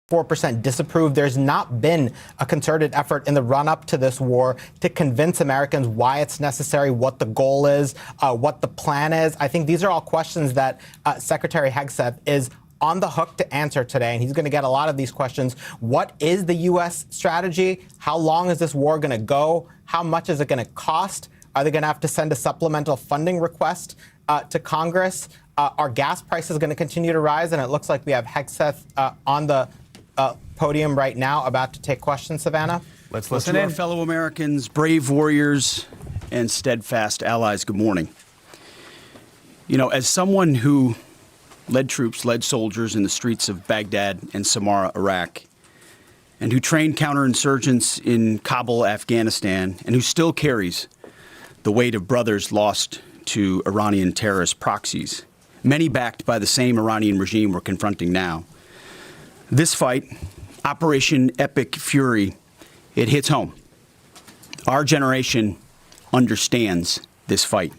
4% disapprove. There's not been a concerted effort in the run-up to this war to convince Americans why it's necessary, what the goal is, what the plan is. I think these are all questions that Secretary Hegseth is on the hook to answer today, and he's going to get a lot of these questions. What is the U.S. strategy? How long is this war going to go? How much is it going to cost? Are they going to have to send a supplemental funding request to Congress? Are gas prices going to continue to rise? And it looks like we have Hegseth on the podium right now, about to take questions. Savannah? Let's listen to our fellow Americans, brave warriors, and steadfast allies. Good morning. You know, as someone who led soldiers in the streets of Baghdad and Samarra, Iraq, and who trained counterinsurgents in Kabul, Afghanistan, and who still carries the weight of brothers lost to Iranian terrorist proxies, many backed by the same Iranian regime we're confronting now. This fight, Operation Epic Fury, it hits home. Our generation understands this fight.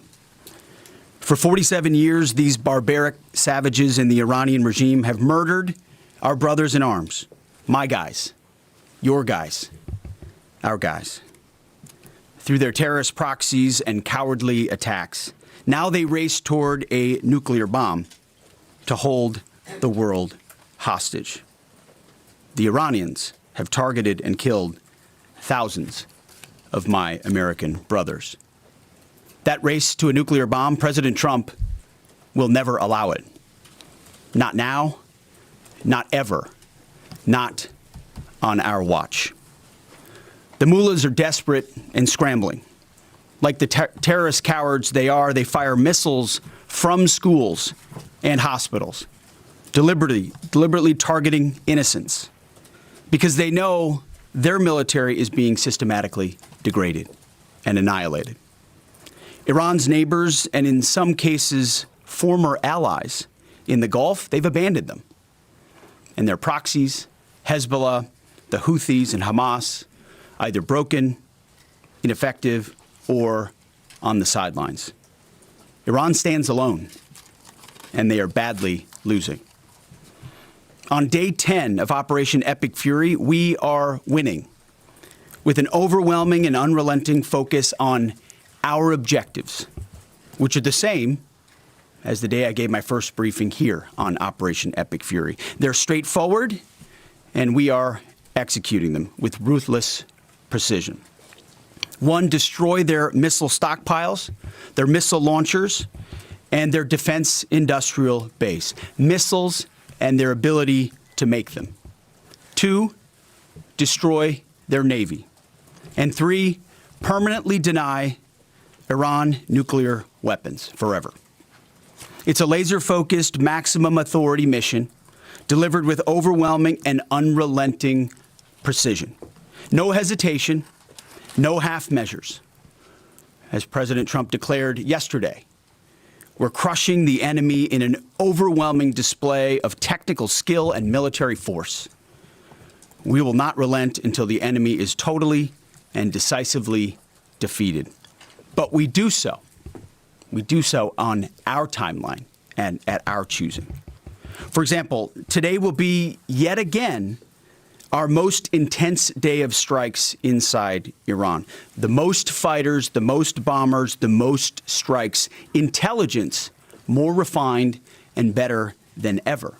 For 47 years, these barbaric savages in the Iranian regime have murdered our brothers in arms, my guys, your guys, our guys, through their terrorist proxies and cowardly attacks. Now they race toward a nuclear bomb to hold the world hostage. The Iranians have targeted and killed thousands of my American brothers. That race to a nuclear bomb, President Trump will never allow it. Not now, not ever, not on our watch. The mullahs are desperate and scrambling. Like the terrorist cowards they are, they fire missiles from schools and hospitals, deliberately targeting innocents, because they know their military is being systematically degraded and annihilated. Iran's neighbors, and in some cases former allies in the Gulf, they've abandoned them. And their proxies, Hezbollah, the Houthis, and Hamas, either broken, ineffective, or on the sidelines. Iran stands alone, and they are badly losing. On day 10 of Operation Epic Fury, we are winning with an overwhelming and unrelenting focus on our objectives, which are the same as the day I gave my first briefing here on Operation Epic Fury. They're straightforward, and we are executing them with ruthless precision. One, destroy their missile stockpiles, their missile launchers, and their defense industrial base, missiles and their ability to make them. Two, destroy their Navy. And three, permanently deny Iran nuclear weapons forever. It's a laser-focused, maximum authority mission delivered with overwhelming and unrelenting precision. No hesitation, no half measures. As President Trump declared yesterday, we're crushing the enemy in an overwhelming display of technical skill and military force. We will not relent until the enemy is totally and decisively defeated. But we do so on our timeline and at our choosing. For example, today will be yet again our most intense day of strikes inside Iran. The most fighters, the most bombers, the most strikes, intelligence more refined and better than ever.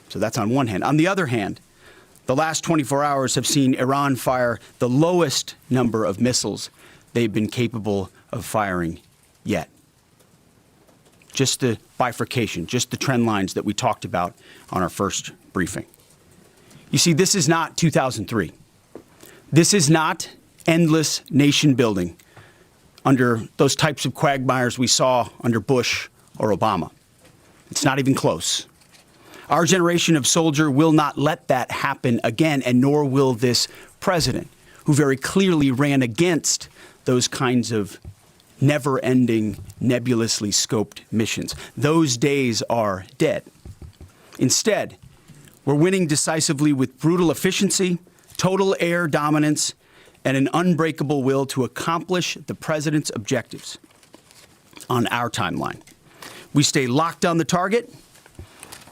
So that's on one hand. On the other hand, the last 24 hours have seen Iran fire the lowest number of missiles they've been capable of firing yet. Just the bifurcation, just the trend lines that we talked about on our first briefing. You see, this is not 2003. This is not endless nation building under those types of quagmires we saw under Bush or Obama. It's not even close. Our generation of soldier will not let that happen again, and nor will this president, who very clearly ran against those kinds of never-ending, nebulously scoped missions. Those days are dead. Instead, we're winning decisively with brutal efficiency, total air dominance, and an unbreakable will to accomplish the president's objectives on our timeline. We stay locked on the target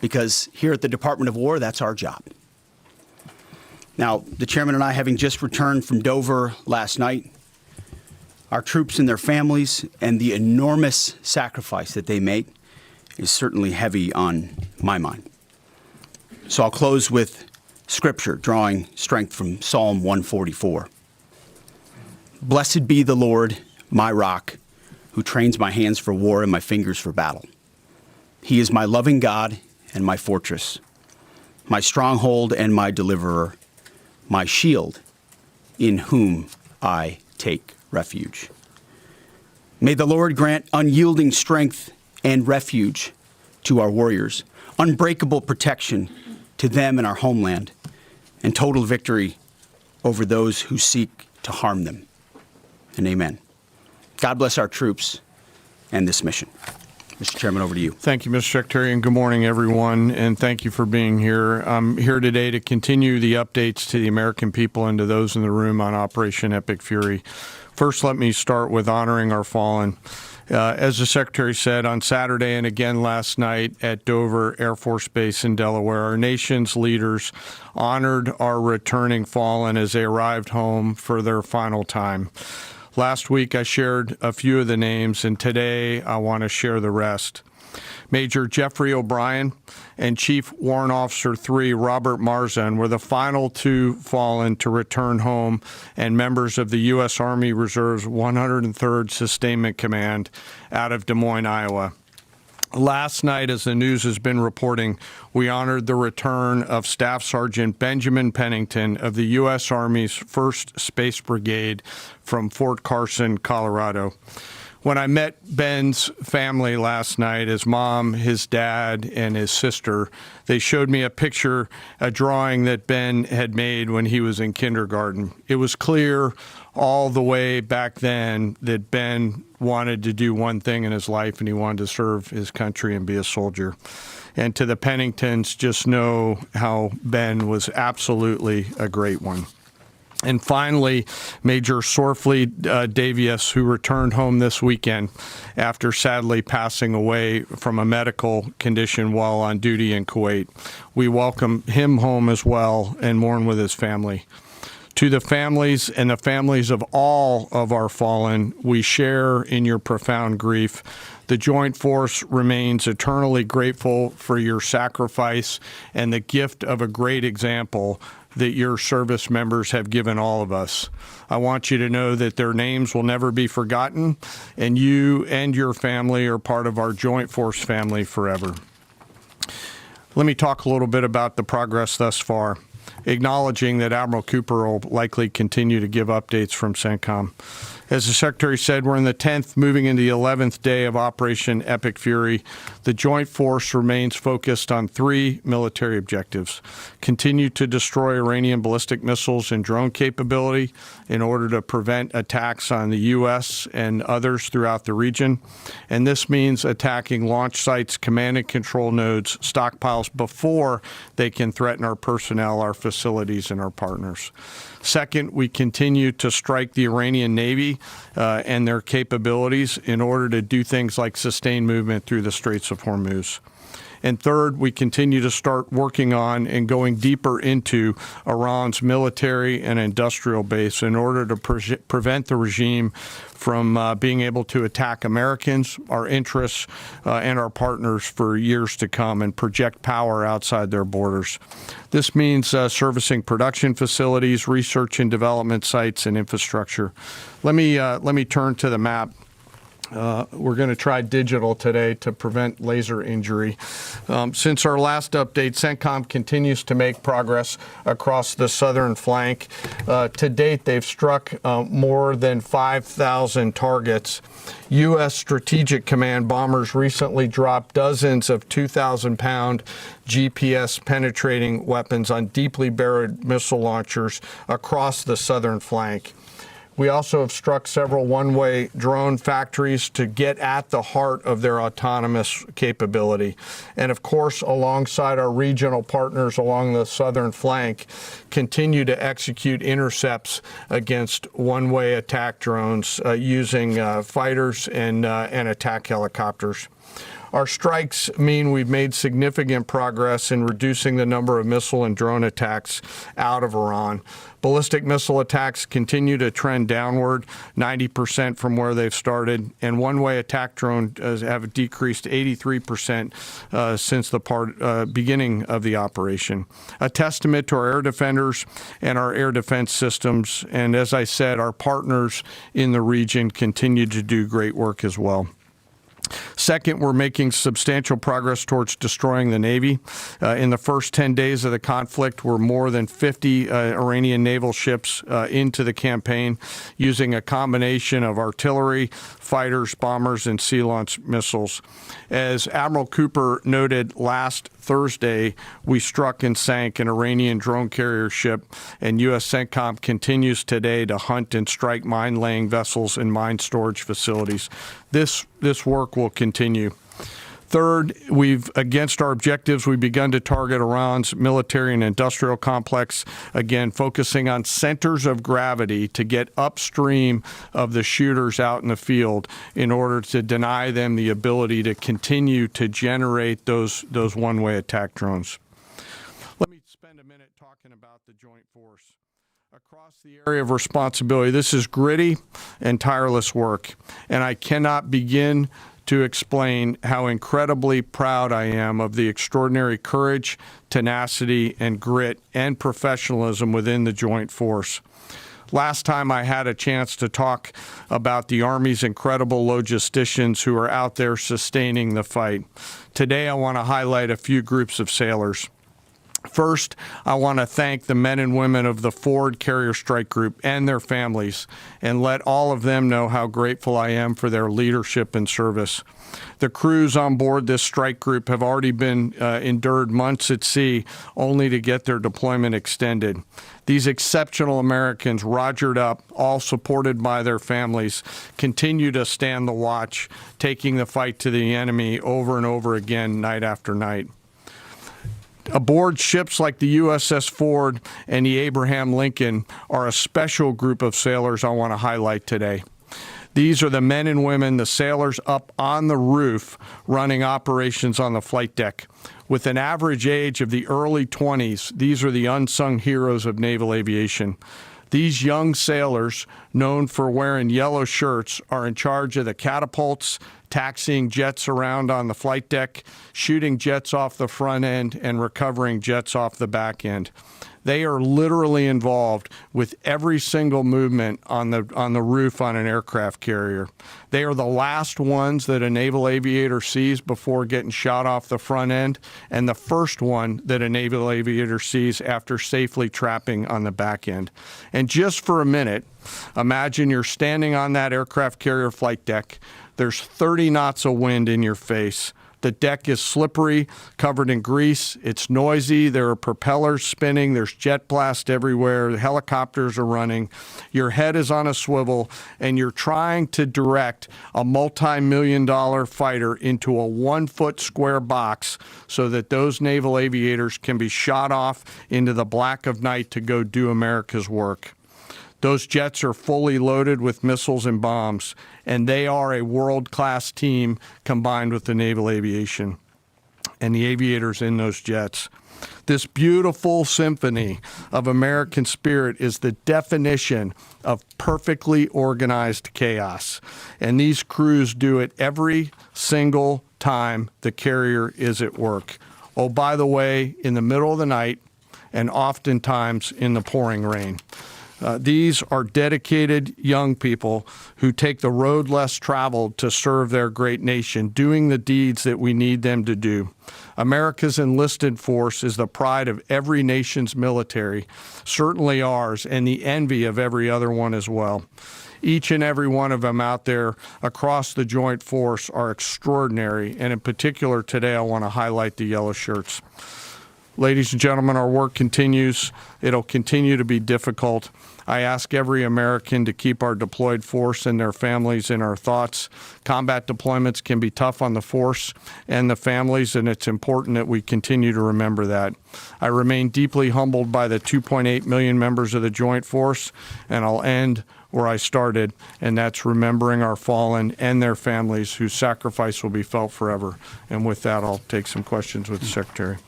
because here at the Department of War, that's our job. Now, the chairman and I, having just returned from Dover last night, our troops and their families and the enormous sacrifice that they make is certainly heavy on my mind. So I'll close with scripture, drawing strength from Psalm 144. Blessed be the Lord, my rock, who trains my hands for war and my fingers for battle. He is my loving God and my fortress, my stronghold and my deliverer, my shield, in whom I take refuge. May the Lord grant unyielding strength and refuge to our warriors, unbreakable protection to them and our homeland, and total victory over those who seek to harm them. And amen. God bless our troops and this mission. Mr. Chairman, over to you. Thank you, Mr. Secretary, and good morning, everyone, and thank you for being here. I'm here today to continue the updates to the American people and to those in the room on Operation Epic Fury. First, let me start with honoring our fallen. As the Secretary said, on Saturday and again last night at Dover Air Force Base in Delaware, our nation's leaders honored our returning fallen as they arrived home for their final time. Last week, I shared a few of the names, and today I want to share the rest. Major Jeffrey O'Brien and Chief Warrant Officer 3 Robert Marzan were the final two fallen to return home and members of the U.S. Army Reserve's 103rd Sustainment Command out of Des Moines, Iowa. Last night, as the news has been reporting, we honored the return of Staff Sergeant Benjamin Pennington of the U.S. Army's 1st Space Brigade from Fort Carson, Colorado. When I met Ben's family last night, his mom, his dad, and his sister, they showed me a picture, a drawing that Ben had made when he was in kindergarten. It was clear all the way back then that Ben wanted to do one thing in his life, and he wanted to serve his country and be a soldier. And to the Penningtons, just know how Ben was absolutely a great one. And finally, Major Sorfleet Davies, who returned home this weekend after sadly passing away from a medical condition while on duty in Kuwait. We welcome him home as well and mourn with his family. To the families and the families of all of our fallen, we share in your profound grief. The Joint Force remains eternally grateful for your sacrifice and the gift of a great example that your service members have given all of us. I want you to know that their names will never be forgotten, and you and your family are part of our Joint Force family forever. Let me talk a little bit about the progress thus far, acknowledging that Admiral Cooper will likely continue to give updates from CENTCOM. As the Secretary said, we're in the 10th, moving into the 11th day of Operation Epic Fury. The Joint Force remains focused on 3 military objectives. Continue to destroy Iranian ballistic missiles and drone capability in order to prevent attacks on the U.S. and others throughout the region. And this means attacking launch sites, command and control nodes, stockpiles before they can threaten our personnel, our facilities, and our partners. Second, we continue to strike the Iranian Navy and their capabilities in order to do things like sustain movement through the Straits of Hormuz. And third, we continue to start working on and going deeper into Iran's military and industrial base in order to prevent the regime from being able to attack Americans, our interests, and our partners for years to come and project power outside their borders. This means servicing production facilities, research and development sites, and infrastructure. Let me turn to the map. We're going to try digital today to prevent laser injury. Since our last update, CENTCOM continues to make progress across the southern flank. To date, they've struck more than 5,000 targets. U.S. Strategic Command bombers recently dropped dozens of 2,000-pound GPS-penetrating weapons on deeply buried missile launchers across the southern flank. We also have struck several one-way drone factories to get at the heart of their autonomous capability. And of course, alongside our regional partners along the southern flank, continue to execute intercepts against one-way attack drones using fighters and attack helicopters. Our strikes mean we've made significant progress in reducing the number of missile and drone attacks out of Iran. Ballistic missile attacks continue to trend downward, 90% from where they've started, and one-way attack drones have decreased 83% since the beginning of the operation. A testament to our air defenders and our air defense systems, and as I said, our partners in the region continue to do great work as well. Second, we're making substantial progress towards destroying the Navy. In the first 10 days of the conflict, we're more than 50 Iranian naval ships into the campaign using a combination of artillery, fighters, bombers, and sea-launched missiles. As Admiral Cooper noted last Thursday, we struck and sank an Iranian drone carrier ship, and U.S. CENTCOM continues today to hunt and strike mine-laying vessels and mine storage facilities. This work will continue. Third, against our objectives, we've begun to target Iran's military and industrial complex, again, focusing on centers of gravity to get upstream of the shooters out in the field in order to deny them the ability to continue to generate those one-way attack drones. Let me spend a minute talking about the joint force. Across the area of responsibility, this is gritty and tireless work, and I cannot begin to explain how incredibly proud I am of the extraordinary courage, tenacity, and grit and professionalism within the joint force. Last time I had a chance to talk about the Army's incredible logisticians who are out there sustaining the fight. Today I want to highlight a few groups of sailors. First, I want to thank the men and women of the Ford Carrier Strike Group and their families, and let all of them know how grateful I am for their leadership and service. The crews on board this strike group have already been endured months at sea, only to get their deployment extended. These exceptional Americans, rogered up, all supported by their families, continue to stand the watch, taking the fight to the enemy over and over again, night after night. Aboard ships like the USS Ford and the Abraham Lincoln are a special group of sailors I want to highlight today. These are the men and women, the sailors up on the roof running operations on the flight deck. With an average age of the early 20s, these are the unsung heroes of naval aviation. These young sailors, known for wearing yellow shirts, are in charge of the catapults, taxiing jets around on the flight deck, shooting jets off the front end, and recovering jets off the back end. They are literally involved with every single movement on the roof on an aircraft carrier. They are the last ones that a naval aviator sees before getting shot off the front end, and the first one that a naval aviator sees after safely trapping on the back end. And just for a minute, imagine you're standing on that aircraft carrier flight deck. There's 30 knots of wind in your face. The deck is slippery, covered in grease. It's noisy. There are propellers spinning. There's jet blast everywhere. The helicopters are running. Your head is on a swivel, and you're trying to direct a multi-million-dollar fighter into a 1-foot square box so that those naval aviators can be shot off into the black of night to go do America's work. Those jets are fully loaded with missiles and bombs, and they are a world-class team combined with the naval aviation and the aviators in those jets. This beautiful symphony of American spirit is the definition of perfectly organized chaos, and these crews do it every single time the carrier is at work. Oh, by the way, in the middle of the night and oftentimes in the pouring rain. These are dedicated young people who take the road less traveled to serve their great nation, doing the deeds that we need them to do. America's enlisted force is the pride of every nation's military, certainly ours, and the envy of every other one as well. Each and every one of them out there across the joint force are extraordinary, and in particular today I want to highlight the yellow shirts. Ladies and gentlemen, our work continues. It'll continue to be difficult. I ask every American to keep our deployed force and their families in our thoughts. Combat deployments can be tough on the force and the families, and it's important that we continue to remember that. I remain deeply humbled by the 2.8 million members of the Joint Force, and I'll end where I started, and that's remembering our fallen and their families whose sacrifice will be felt forever. And with that, I'll take some questions with the Secretary.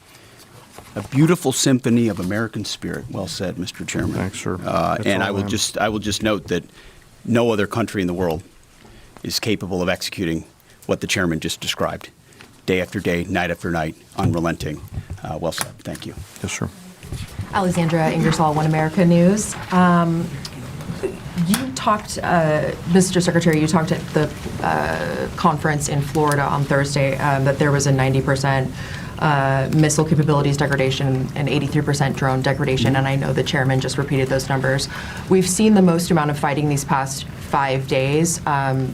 A beautiful symphony of American spirit. Well said, Mr. Chairman. Thanks, sir. And I will just note that no other country in the world is capable of executing what the chairman just described, day after day, night after night, unrelenting. Well said. Thank you. Yes, sir. Alexandra Ingersoll, One America News. You talked, Mr. Secretary, you talked at the conference in Florida on Thursday that there was a 90% missile capabilities degradation and 83% drone degradation, and I know the chairman just repeated those numbers. We've seen the most amount of fighting these past 5 days.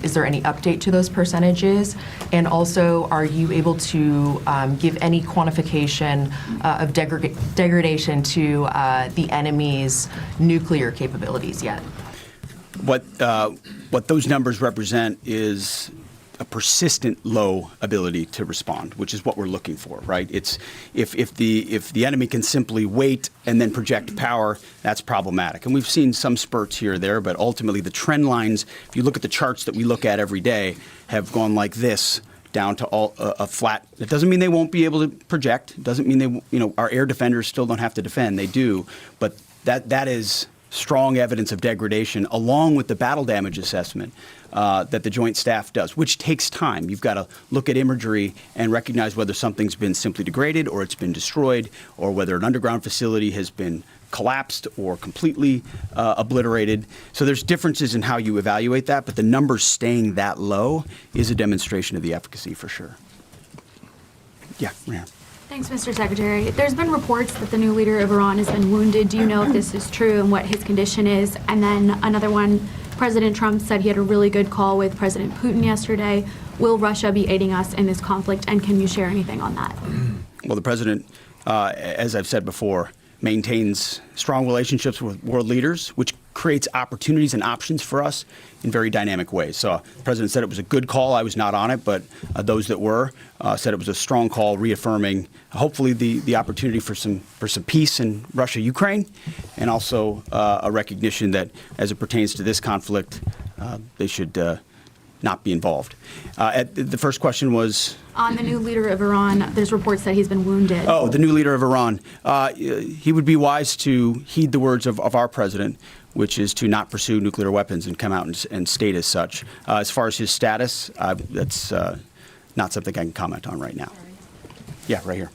Is there any update to those percentages? And also, are you able to give any quantification of degradation to the enemy's nuclear capabilities yet? What those numbers represent is a persistent low ability to respond, which is what we're looking for, right? It's if the enemy can simply wait and then project power, that's problematic. And we've seen some spurts here or there, but ultimately the trend lines, if you look at the charts that we look at every day, have gone like this down to a flat. It doesn't mean they won't be able to project. It doesn't mean our air defenders still don't have to defend. They do, but that is strong evidence of degradation, along with the battle damage assessment that the Joint Staff does, which takes time. You've got to look at imagery and recognize whether something's been simply degraded or it's been destroyed, or whether an underground facility has been collapsed or completely obliterated. So there's differences in how you evaluate that, but the numbers staying that low is a demonstration of the efficacy for sure. Yeah, Rhea. Thanks, Mr. Secretary. There's been reports that the new leader of Iran has been wounded. Do you know if this is true and what his condition is? And then another one, President Trump said he had a really good call with President Putin yesterday. Will Russia be aiding us in this conflict, and can you share anything on that? Well, the president, as I've said before, maintains strong relationships with world leaders, which creates opportunities and options for us in very dynamic ways. So the president said it was a good call. I was not on it, but those that were said it was a strong call, reaffirming hopefully the opportunity for some peace in Russia, Ukraine, and also a recognition that as it pertains to this conflict, they should not be involved. The first question was? On the new leader of Iran, there's reports that he's been wounded. Oh, the new leader of Iran. He would be wise to heed the words of our president, which is to not pursue nuclear weapons and come out and state as such. As far as his status, that's not something I can comment on right now. Yeah, right here.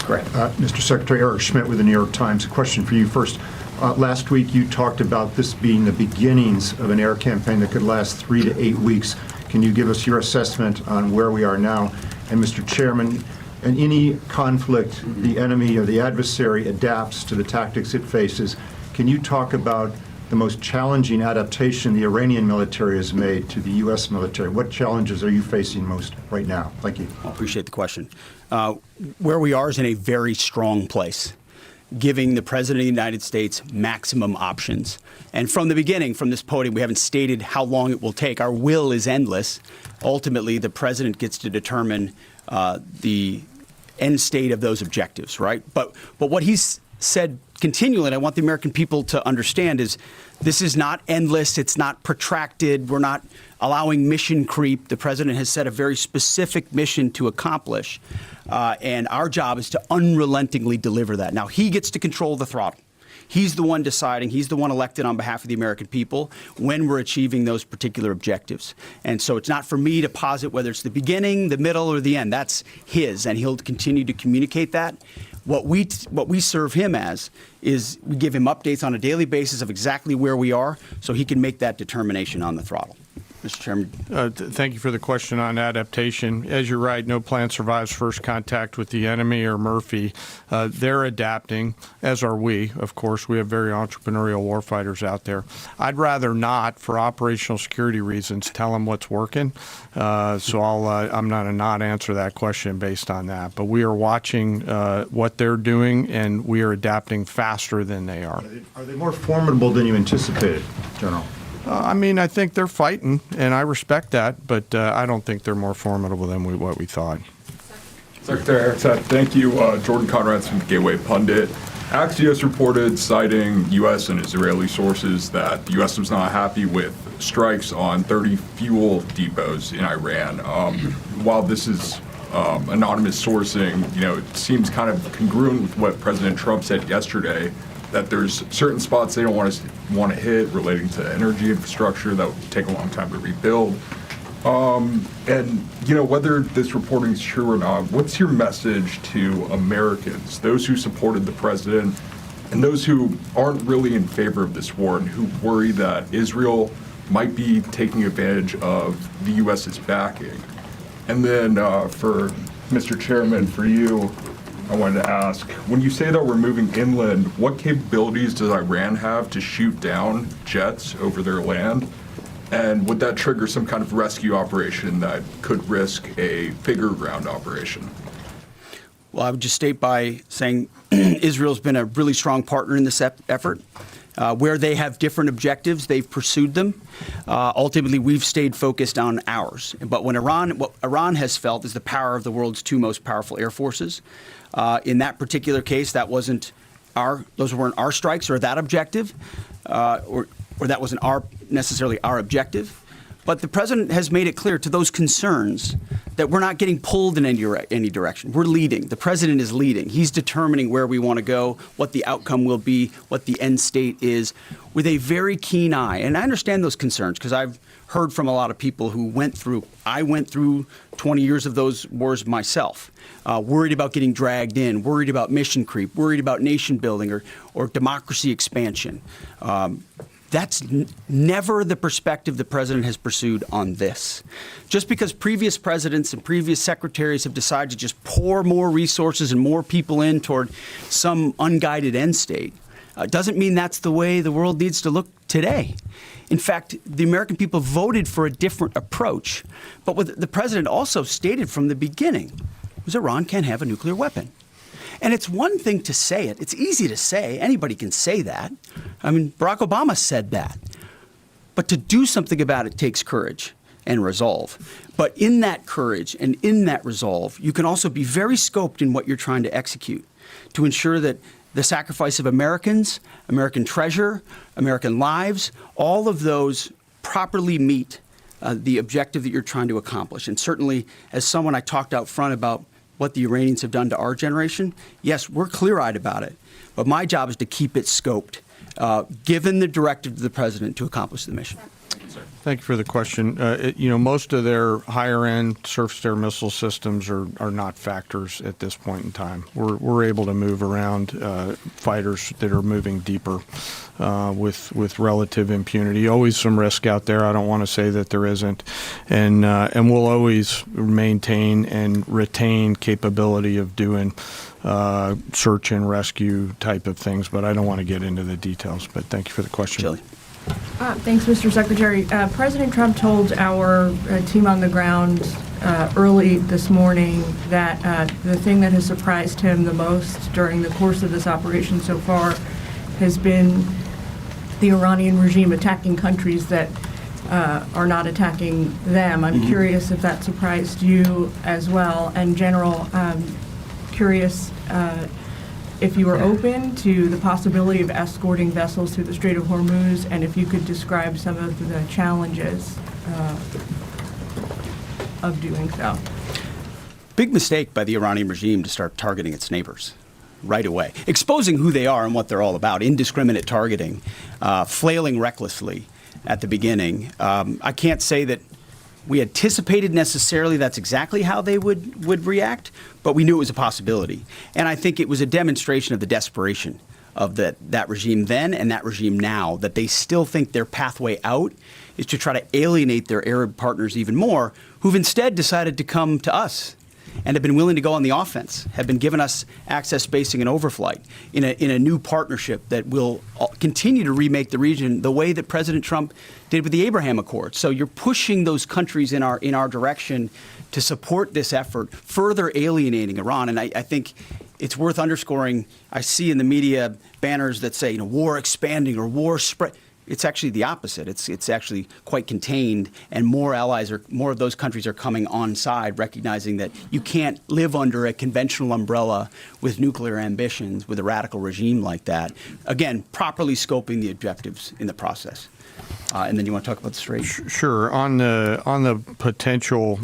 Great. Mr. Secretary, Eric Schmidt with the New York Times. A question for you first. Last week you talked about this being the beginnings of an air campaign that could last 3 to 8 weeks. Can you give us your assessment on where we are now? And Mr. Chairman, in any conflict, the enemy or the adversary adapts to the tactics it faces. Can you talk about the most challenging adaptation the Iranian military has made to the U.S. military? What challenges are you facing most right now? Thank you. I appreciate the question. Where we are is in a very strong place, giving the President of the United States maximum options. And from the beginning, from this podium, we haven't stated how long it will take. Our will is endless. Ultimately, the President gets to determine the end state of those objectives, right? But what he's said continually, and I want the American people to understand, is this is not endless. It's not protracted. We're not allowing mission creep. The President has set a very specific mission to accomplish. And our job is to unrelentingly deliver that. Now, he gets to control the throttle. He's the one deciding, he's the one elected on behalf of the American people when we're achieving those particular objectives. And so it's not for me to posit whether it's the beginning, the middle, or the end. That's his, and he'll continue to communicate that. What we serve him as is we give him updates on a daily basis of exactly where we are so he can make that determination on the throttle. Mr. Chairman. Thank you for the question on adaptation. As you're right, no plan survives first contact with the enemy or Murphy. They're adapting, as are we. Of course, we have very entrepreneurial warfighters out there. I'd rather not, for operational security reasons, tell them what's working. So I'm not not answer that question based on that. But we are watching what they're doing, and we are adapting faster than they are. Are they more formidable than you anticipated, General? I think they're fighting, and I respect that, but I don't think they're more formidable than what we thought. Secretary Hegseth, thank you. Jordan Conrad's from the Gateway Pundit. Axios reported, citing U.S. and Israeli sources, that the U.S. was not happy with strikes on 30 fuel depots in Iran. While this is anonymous sourcing, it seems kind of congruent with what President Trump said yesterday, that there's certain spots they don't want to hit relating to energy infrastructure that would take a long time to rebuild. Whether this reporting is true or not, what's your message to Americans, those who supported the president and those who aren't really in favor of this war and who worry that Israel might be taking advantage of the U.S.'s backing? And then for Mr. Chairman, for you, I wanted to ask, when you say that we're moving inland, what capabilities does Iran have to shoot down jets over their land? And would that trigger some kind of rescue operation that could risk a bigger ground operation? Well, I would just state by saying Israel's been a really strong partner in this effort. Where they have different objectives, they've pursued them. Ultimately, we've stayed focused on ours. But what Iran has felt is the power of the world's two most powerful air forces. In that particular case, those weren't our strikes or that objective, or that wasn't necessarily our objective. But the president has made it clear to those concerns that we're not getting pulled in any direction. We're leading. The president is leading. He's determining where we want to go, what the outcome will be, what the end state is, with a very keen eye. And I understand those concerns because I've heard from a lot of people who I went through 20 years of those wars myself, worried about getting dragged in, worried about mission creep, worried about nation building or democracy expansion. That's never the perspective the president has pursued on this. Just because previous presidents and previous secretaries have decided to just pour more resources and more people in toward some unguided end state doesn't mean that's the way the world needs to look today. In fact, the American people voted for a different approach. But what the president also stated from the beginning was Iran can't have a nuclear weapon. And it's one thing to say it. It's easy to say. Anybody can say that. I mean, Barack Obama said that. But to do something about it takes courage and resolve. But in that courage and in that resolve, you can also be very scoped in what you're trying to execute to ensure that the sacrifice of Americans, American treasure, American lives, all of those properly meet the objective that you're trying to accomplish. And certainly, as someone I talked out front about what the Iranians have done to our generation, yes, we're clear-eyed about it. But my job is to keep it scoped, given the directive to the president to accomplish the mission. Thank you for the question. Most of their higher-end surface-to-air missile systems are not factors at this point in time. We're able to move around fighters that are moving deeper with relative impunity. Always some risk out there. I don't want to say that there isn't, and we'll always maintain and retain capability of doing search and rescue type of things. But I don't want to get into the details. But thank you for the question. Shelley. Thanks, Mr. Secretary. President Trump told our team on the ground early this morning that the thing that has surprised him the most during the course of this operation so far has been the Iranian regime attacking countries that are not attacking them. I'm curious if that surprised you as well. And General, curious if you were open to the possibility of escorting vessels through the Strait of Hormuz, and if you could describe some of the challenges of doing so. Big mistake by the Iranian regime to start targeting its neighbors right away, exposing who they are and what they're all about, indiscriminate targeting, flailing recklessly at the beginning. I can't say that we anticipated necessarily that's exactly how they would react, but we knew it was a possibility. And I think it was a demonstration of the desperation of that regime then and that regime now, that they still think their pathway out is to try to alienate their Arab partners even more, who've instead decided to come to us and have been willing to go on the offense, have been giving us access, spacing, and overflight in a new partnership that will continue to remake the region the way that President Trump did with the Abraham Accords. So you're pushing those countries in our direction to support this effort, further alienating Iran. And I think it's worth underscoring. I see in the media banners that say, war expanding or war spread. it's actually the opposite. It's actually quite contained, and more of those countries are coming on side, recognizing that you can't live under a conventional umbrella with nuclear ambitions with a radical regime like that. Again, properly scoping the objectives in the process. And then you want to talk about the Strait? Sure. On the potential,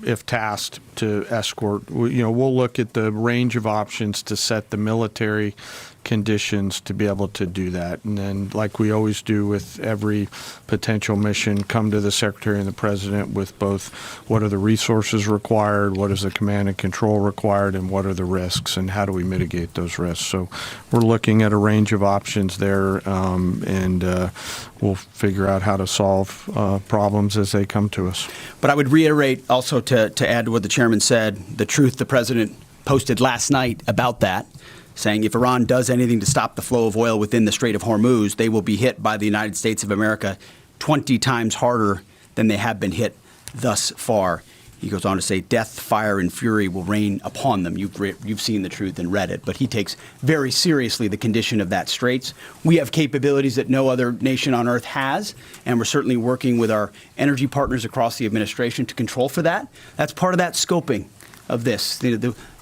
if tasked to escort, we'll look at the range of options to set the military conditions to be able to do that. And then, like we always do with every potential mission, come to the Secretary and the President with both what are the resources required, what is the command and control required, and what are the risks, and how do we mitigate those risks. So we're looking at a range of options there, and we'll figure out how to solve problems as they come to us. But I would reiterate also to add to what the chairman said, the truth the president posted last night about that, saying if Iran does anything to stop the flow of oil within the Strait of Hormuz, they will be hit by the United States of America 20 times harder than they have been hit thus far. He goes on to say, death, fire, and fury will rain upon them. You've seen the truth and read it. But he takes very seriously the condition of that straits. We have capabilities that no other nation on earth has, and we're certainly working with our energy partners across the administration to control for that. That's part of that scoping of this.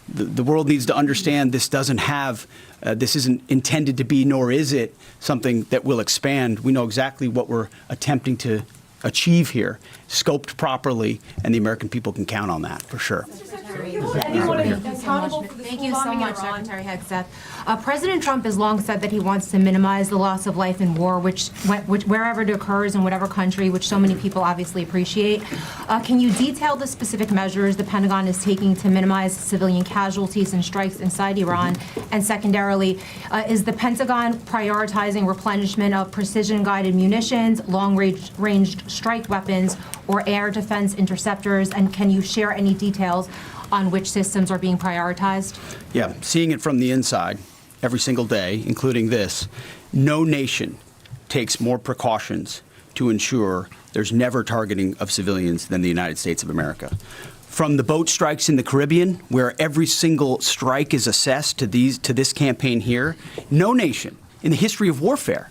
The world needs to understand this doesn't have, this isn't intended to be, nor is it something that will expand. We know exactly what we're attempting to achieve here, scoped properly, and the American people can count on that for sure. Thank you so much, Secretary Hegseth. President Trump has long said that he wants to minimize the loss of life in war, which wherever it occurs in whatever country, which so many people obviously appreciate. Can you detail the specific measures the Pentagon is taking to minimize civilian casualties and strikes inside Iran? And secondarily, is the Pentagon prioritizing replenishment of precision-guided munitions, long-range strike weapons, or air defense interceptors? And can you share any details on which systems are being prioritized? Yeah, seeing it from the inside every single day, including this, no nation takes more precautions to ensure there's never targeting of civilians than the United States of America. From the boat strikes in the Caribbean, where every single strike is assessed to this campaign here, no nation in the history of warfare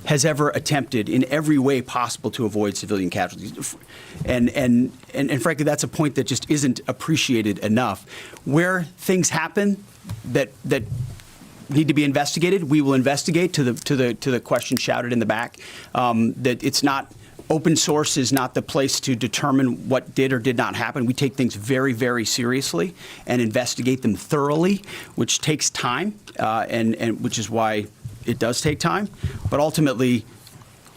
has ever attempted in every way possible to avoid civilian casualties. And frankly, that's a point that just isn't appreciated enough. Where things happen that need to be investigated, we will investigate to the question shouted in the back. That it's not, open source is not the place to determine what did or did not happen. We take things very, very seriously and investigate them thoroughly, which takes time, and which is why it does take time. But ultimately,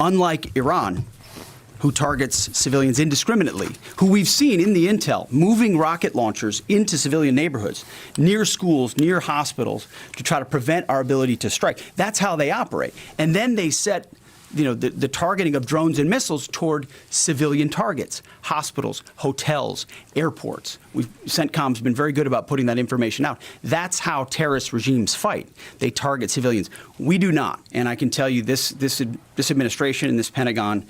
unlike Iran, who targets civilians indiscriminately, who we've seen in the intel moving rocket launchers into civilian neighborhoods, near schools, near hospitals, to try to prevent our ability to strike. That's how they operate. And then they set the targeting of drones and missiles toward civilian targets, hospitals, hotels, airports. CENTCOM's been very good about putting that information out. That's how terrorist regimes fight. They target civilians. We do not. And I can tell you this administration and this Pentagon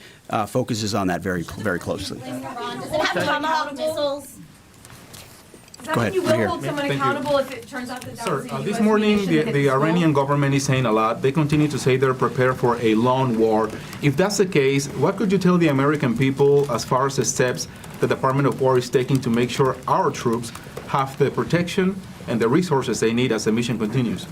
focuses on that very, very closely. Does it have Tomahawk missiles? Does that mean you will hold someone accountable if it turns out that that was a US This morning, munition that hit the the Iranian school? government is saying a lot. They continue to say they're prepared for a long war. If that's the case, what could you tell the American people as far as the steps the Department of War is taking to make sure our troops have the protection and the resources they need as the mission continues?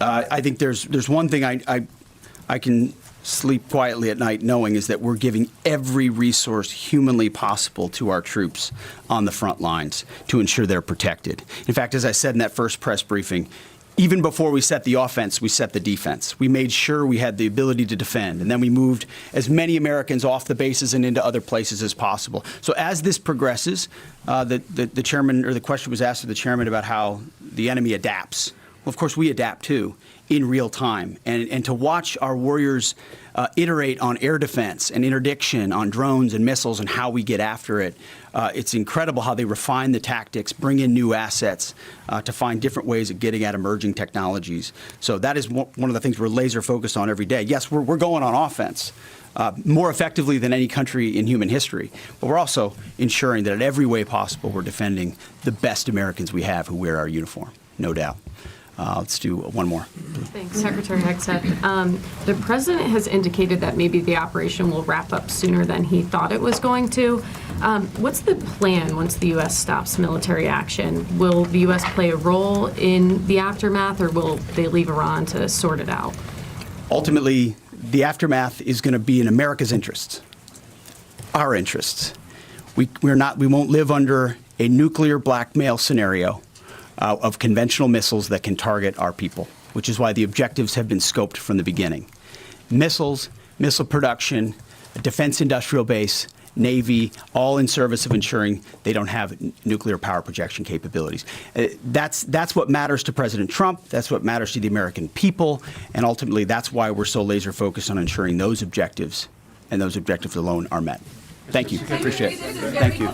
I think there's one thing I can sleep quietly at night knowing is that we're giving every resource humanly possible to our troops on the front lines to ensure they're protected. In fact, as I said in that first press briefing, even before we set the offense, we set the defense. We made sure we had the ability to defend, and then we moved as many Americans off the bases and into other places as possible. So as this progresses, the chairman, or the question was asked of the chairman about how the enemy adapts. Well, of course, we adapt too, in real time. And to watch our warriors iterate on air defense and interdiction on drones and missiles and how we get after it, it's incredible how they refine the tactics, bring in new assets to find different ways of getting at emerging technologies. So that is one of the things we're laser focused on every day. Yes, we're going on offense more effectively than any country in human history, but we're also ensuring that in every way possible we're defending the best Americans we have who wear our uniform, no doubt. Let's do one more. Thanks, Secretary Hegseth. The president has indicated that maybe the operation will wrap up sooner than he thought it was going to. What's the plan once the U.S. stops military action? Will the U.S. play a role in the aftermath, or will they leave Iran to sort it out? Ultimately, the aftermath is going to be in America's interests, our interests. We won't live under a nuclear blackmail scenario of conventional missiles that can target our people, which is why the objectives have been scoped from the beginning. Missiles, missile production, a defense industrial base, Navy, all in service of ensuring they don't have nuclear power projection capabilities. That's what matters to President Trump. That's what matters to the American people. And ultimately, that's why we're so laser focused on ensuring those objectives and those objectives alone are met. Thank you. Appreciate it. Thank you.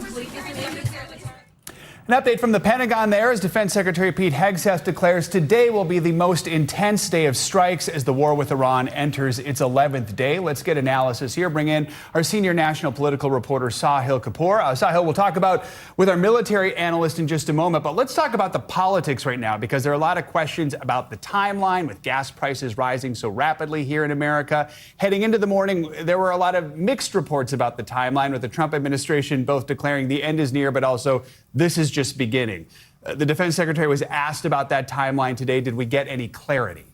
An update from the Pentagon there as Defense Secretary Pete Hegseth declares today will be the most intense day of strikes as the war with Iran enters its 11th day. Let's get analysis here. Bring in our senior national political reporter, Sahil Kapoor. Sahil, we'll talk about with our military analyst in just a moment, but let's talk about the politics right now, because there are a lot of questions about the timeline with gas prices rising so rapidly here in America. Heading into the morning, there were a lot of mixed reports about the timeline, with the Trump administration both declaring the end is near, but also this is just beginning. The Defense Secretary was asked about that timeline today. Did we get any clarity?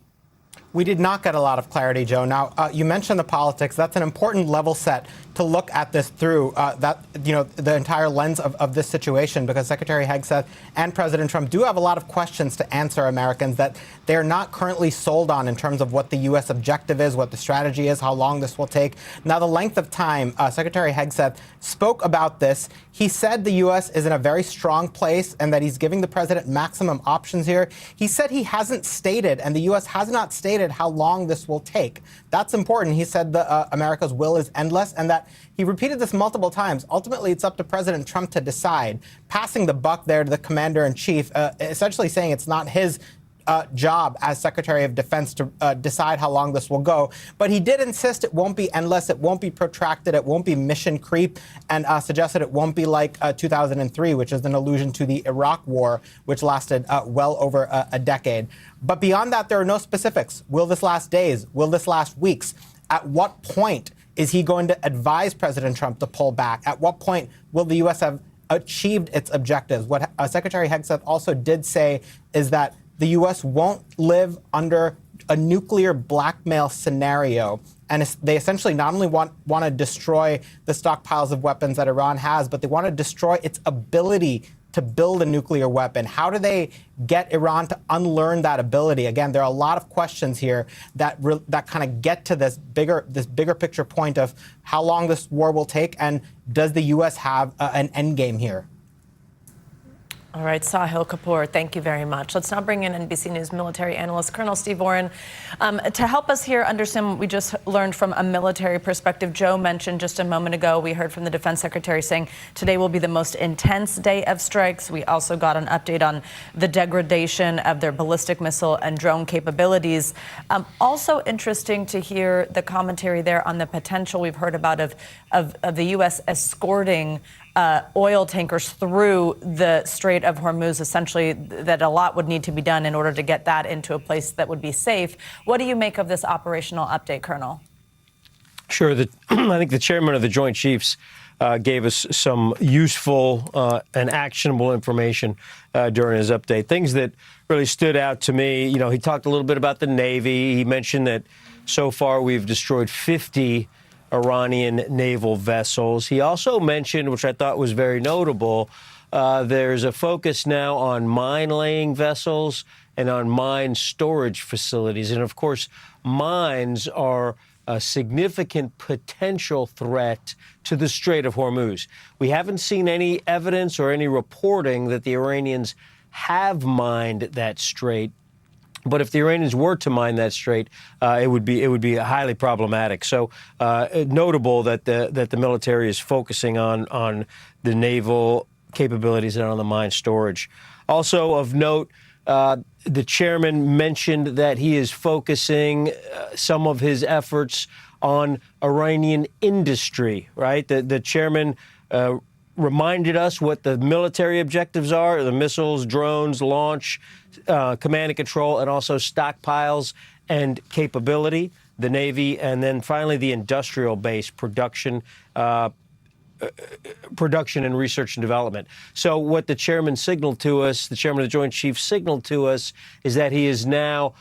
We did not get a lot of clarity, Joe. Now, you mentioned the politics. That's an important level set to look at this through, the entire lens of this situation, because Secretary Hegseth and President Trump do have a lot of questions to answer Americans that they're not currently sold on in terms of what the U.S. objective is, what the strategy is, how long this will take. Now, the length of time, Secretary Hegseth spoke about this. He said the U.S. is in a very strong place and that he's giving the president maximum options here. He said he hasn't stated, and the U.S. has not stated, how long this will take. That's important. He said America's will is endless, and that he repeated this multiple times. Ultimately, it's up to President Trump to decide, passing the buck there to the commander-in-chief, essentially saying it's not his job as Secretary of Defense to decide how long this will go. But he did insist it won't be endless, it won't be protracted, it won't be mission creep, and suggested it won't be like 2003, which is an allusion to the Iraq War, which lasted well over a decade. But beyond that, there are no specifics. Will this last days? Will this last weeks? At what point is he going to advise President Trump to pull back? At what point will the U.S. have achieved its objectives? What Secretary Hegseth also did say is that the U.S. won't live under a nuclear blackmail scenario. And they essentially not only want to destroy the stockpiles of weapons that Iran has, but they want to destroy its ability to build a nuclear weapon. How do they get Iran to unlearn that ability? Again, there are a lot of questions here that kind of get to this bigger picture point of how long this war will take, and does the U.S. have an end game here? All right, Sahil Kapoor, thank you very much. Let's now bring in NBC News military analyst Colonel Steve Warren to help us here understand what we just learned from a military perspective. Joe mentioned just a moment ago, we heard from the Defense Secretary saying today will be the most intense day of strikes. We also got an update on the degradation of their ballistic missile and drone capabilities. Also interesting to hear the commentary there on the potential we've heard about of the U.S. escorting oil tankers through the Strait of Hormuz, essentially that a lot would need to be done in order to get that into a place that would be safe. What do you make of this operational update, Colonel? Sure. I think the chairman of the Joint Chiefs gave us some useful and actionable information during his update. Things that really stood out to me. You know, he talked a little bit about the Navy. He mentioned that so far we've destroyed 50 Iranian naval vessels. He also mentioned, which I thought was very notable, there's a focus now on mine-laying vessels and on mine storage facilities. And of course, mines are a significant potential threat to the Strait of Hormuz. We haven't seen any evidence or any reporting that the Iranians have mined that strait. But if the Iranians were to mine that strait, it would be highly problematic. So notable that the military is focusing on the naval capabilities and on the mine storage. Also of note, the chairman mentioned that he is focusing some of his efforts on Iranian industry. Right, the chairman reminded us what the military objectives are, the missiles, drones, launch, command and control, and also stockpiles and capability, the Navy, and then finally the industrial base, production and research and development. So what the chairman signaled to us, the chairman of the Joint Chiefs signaled to us, is that he is now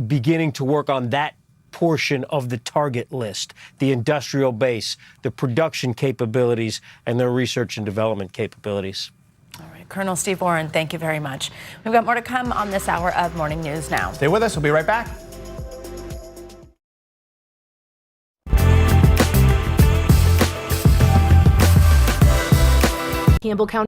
beginning to work on that portion of the target list, the industrial base, the production capabilities, and the research and development capabilities. All right, Colonel Steve Warren, thank you very much. We've got more to come on this hour of Morning News Now. Stay with us. We'll be right back. Campbell County